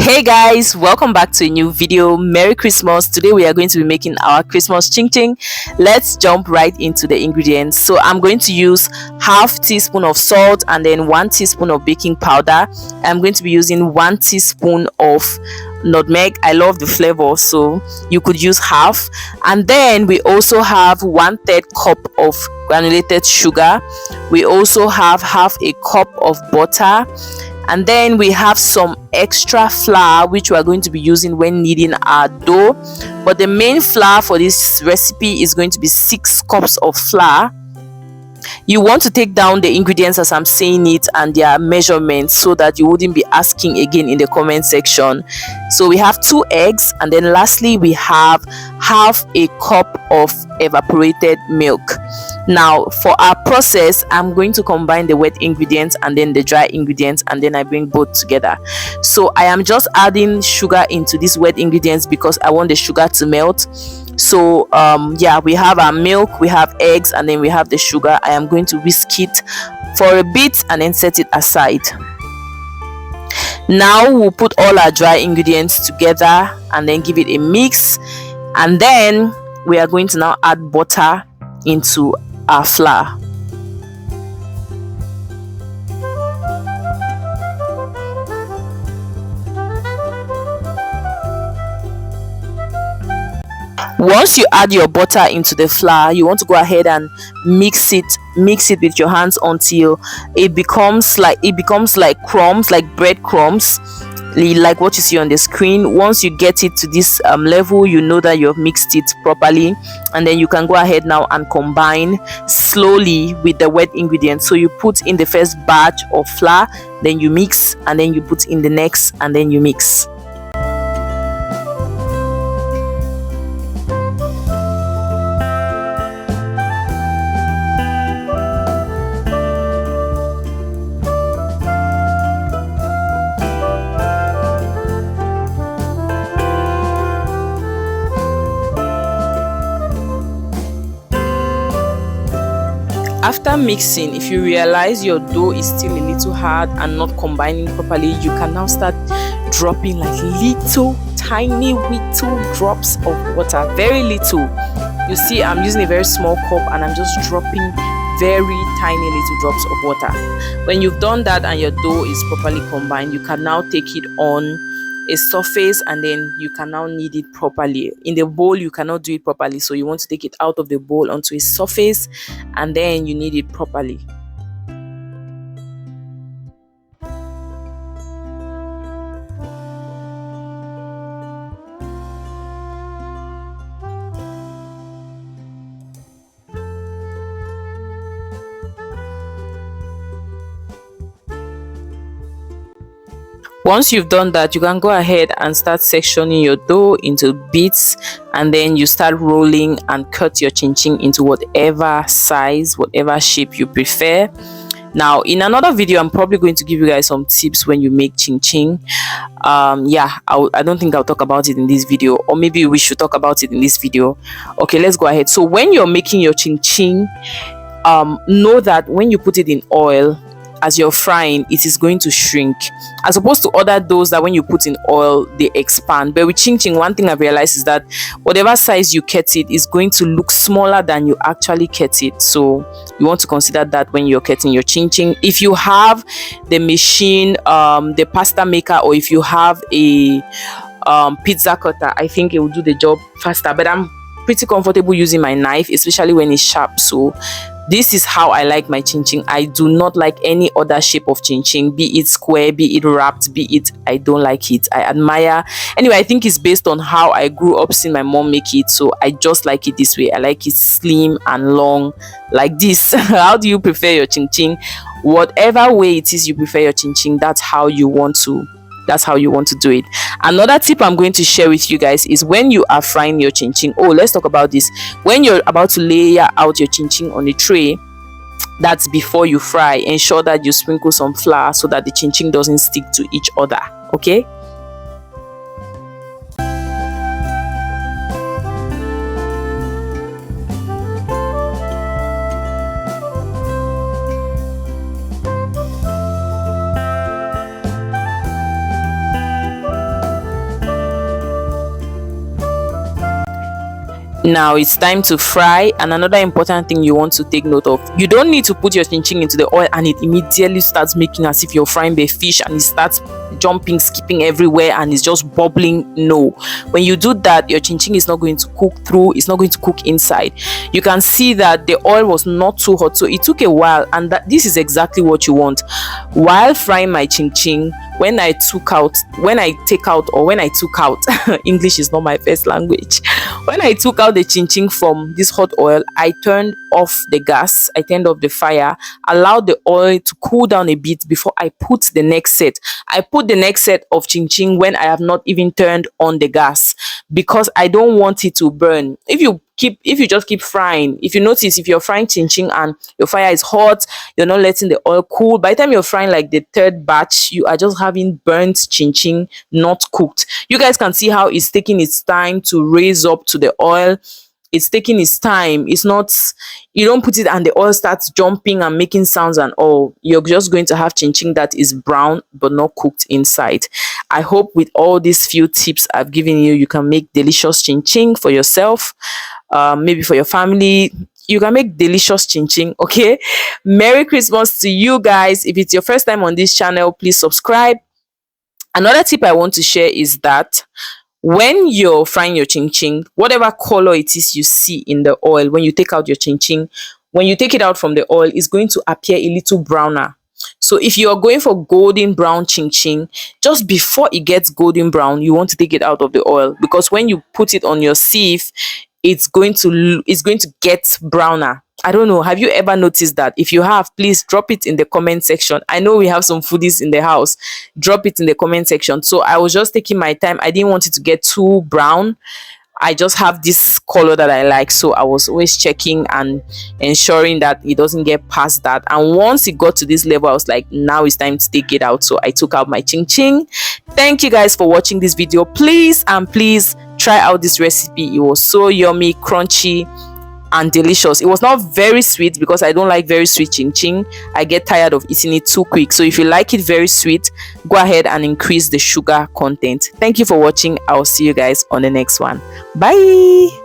Hey guys, welcome back to a new video. Merry Christmas. Today we are going to be making our Christmas ching ching. Let's jump right into the ingredients. So I'm going to use half teaspoon of salt and then 1 teaspoon of baking powder. I'm going to be using 1 teaspoon of nutmeg. I love the flavor, so you could use half. And then we also have 1/3 cup of granulated sugar. We also have half a cup of butter, and then we have some extra flour which we are going to be using when kneading our dough. But the main flour for this recipe is going to be 6 cups of flour. You want to take down the ingredients as I'm saying it and their measurements so that you wouldn't be asking again in the comment section. So we have 2 eggs, and then lastly we have half a cup of evaporated milk. Now for our process, I'm going to combine the wet ingredients and then the dry ingredients, and then I bring both together. So I am just adding sugar into these wet ingredients because I want the sugar to melt. So yeah, we have our milk, we have eggs, and then we have the sugar. I am going to whisk it for a bit and then set it aside. Now we'll put all our dry ingredients together and then give it a mix, and then we are going to now add butter into our flour. Once you add your butter into the flour, you want to go ahead and mix it with your hands until it becomes like crumbs, like bread crumbs, like what you see on the screen. Once you get it to this level, you know that you've mixed it properly, and then you can go ahead now and combine slowly with the wet ingredients. So you put in the first batch of flour, then you mix, and then you put in the next, and then you mix. After mixing, if you realize your dough is still a little hard and not combining properly, you can now start dropping like little tiny little drops of water, very little. You see, I'm using a very small cup and I'm just dropping very tiny little drops of water. When you've done that and your dough is properly combined, you can now take it on a surface and then you can now knead it properly. In the bowl you cannot do it properly, so you want to take it out of the bowl onto a surface and then you knead it properly. Once you've done that, you can go ahead and start sectioning your dough into bits, and then you start rolling and cut your chin chin into whatever size, whatever shape you prefer. Now in another video I'm probably going to give you guys some tips when you make chin chin. Yeah, I don't think I'll talk about it in this video, or maybe we should talk about it in this video. Okay, let's go ahead. So when you're making your chin chin, know that when you put it in oil as you're frying, it is going to shrink, as opposed to other doughs that when you put in oil they expand. But with chin chin, one thing I've realized is that whatever size you cut it is going to look smaller than you actually cut it. So you want to consider that when you're cutting your chin chin. If you have the machine, the pasta maker, or if you have a pizza cutter, I think it will do the job faster, but I'm pretty comfortable using my knife, especially when it's sharp. So this is how I like my chin chin. I do not like any other shape of chin chin, be it square, be it wrapped, be it, I don't like it. I admire, anyway, I think it's based on how I grew up seeing my mom make it, so I just like it this way. I like it slim and long like this. How do you prefer your chin chin? Whatever way it is you prefer your chin chin, that's how you want to do it. Another tip I'm going to share with you guys is when you are frying your chin chin. Oh, let's talk about this. When you're about to layer out your chin chin on a tray, that's before you fry, ensure that you sprinkle some flour so that the chin chin doesn't stick to each other. Okay, Now it's time to fry. And another important thing you want to take note of, you don't need to put your chin chin into the oil and it immediately starts making as if you're frying a fish and it starts jumping, skipping everywhere and it's just bubbling. No, when you do that, your chin chin is not going to cook through, it's not going to cook inside. You can see that the oil was not too hot, so it took a while, and that this is exactly what you want. While frying my chin chin, when I took out English is not my first language. When I took out the chin chin from this hot oil, I turned off the gas, I turned off the fire, allowed the oil to cool down a bit before I put the next set. I put the next set of chin chin when I have not even turned on the gas, because I don't want it to burn. If you just keep frying, if you notice, if you're frying chin chin and your fire is hot, you're not letting the oil cool, by the time you're frying like the third batch, you are just having burnt chin chin, not cooked. You guys can see how it's taking its time to raise up to the oil. It's taking its time. It's not, you don't put it and the oil starts jumping and making sounds and all. You're just going to have chin chin that is brown but not cooked inside. I hope with all these few tips I've given you, you can make delicious chin chin for yourself, maybe for your family. You can make delicious chin chin. Okay, Merry Christmas to you guys. If it's your first time on this channel, please subscribe. Another tip I want to share is that when you're frying your chin chin, whatever color it is you see in the oil, when you take out your chin chin, when you take it out from the oil, it's going to appear a little browner. So if you are going for golden brown chin chin, just before it gets golden brown, you want to take it out of the oil, because when you put it on your sieve, it's going to get browner. I don't know, have you ever noticed that? If you have, please drop it in the comment section. I know we have some foodies in the house. Drop it in the comment section. So I was just taking my time. I didn't want it to get too brown. I just have this color that I like, so I was always checking and ensuring that it doesn't get past that. And once it got to this level, I was like, now it's time to take it out. So I took out my chin chin. Thank you guys for watching this video. Please try out this recipe. It was so yummy, crunchy and delicious. It was not very sweet because I don't like very sweet chin chin. I get tired of eating it too quick. So if you like it very sweet, go ahead and increase the sugar content. Thank you for watching. I'll see you guys on the next one. Bye.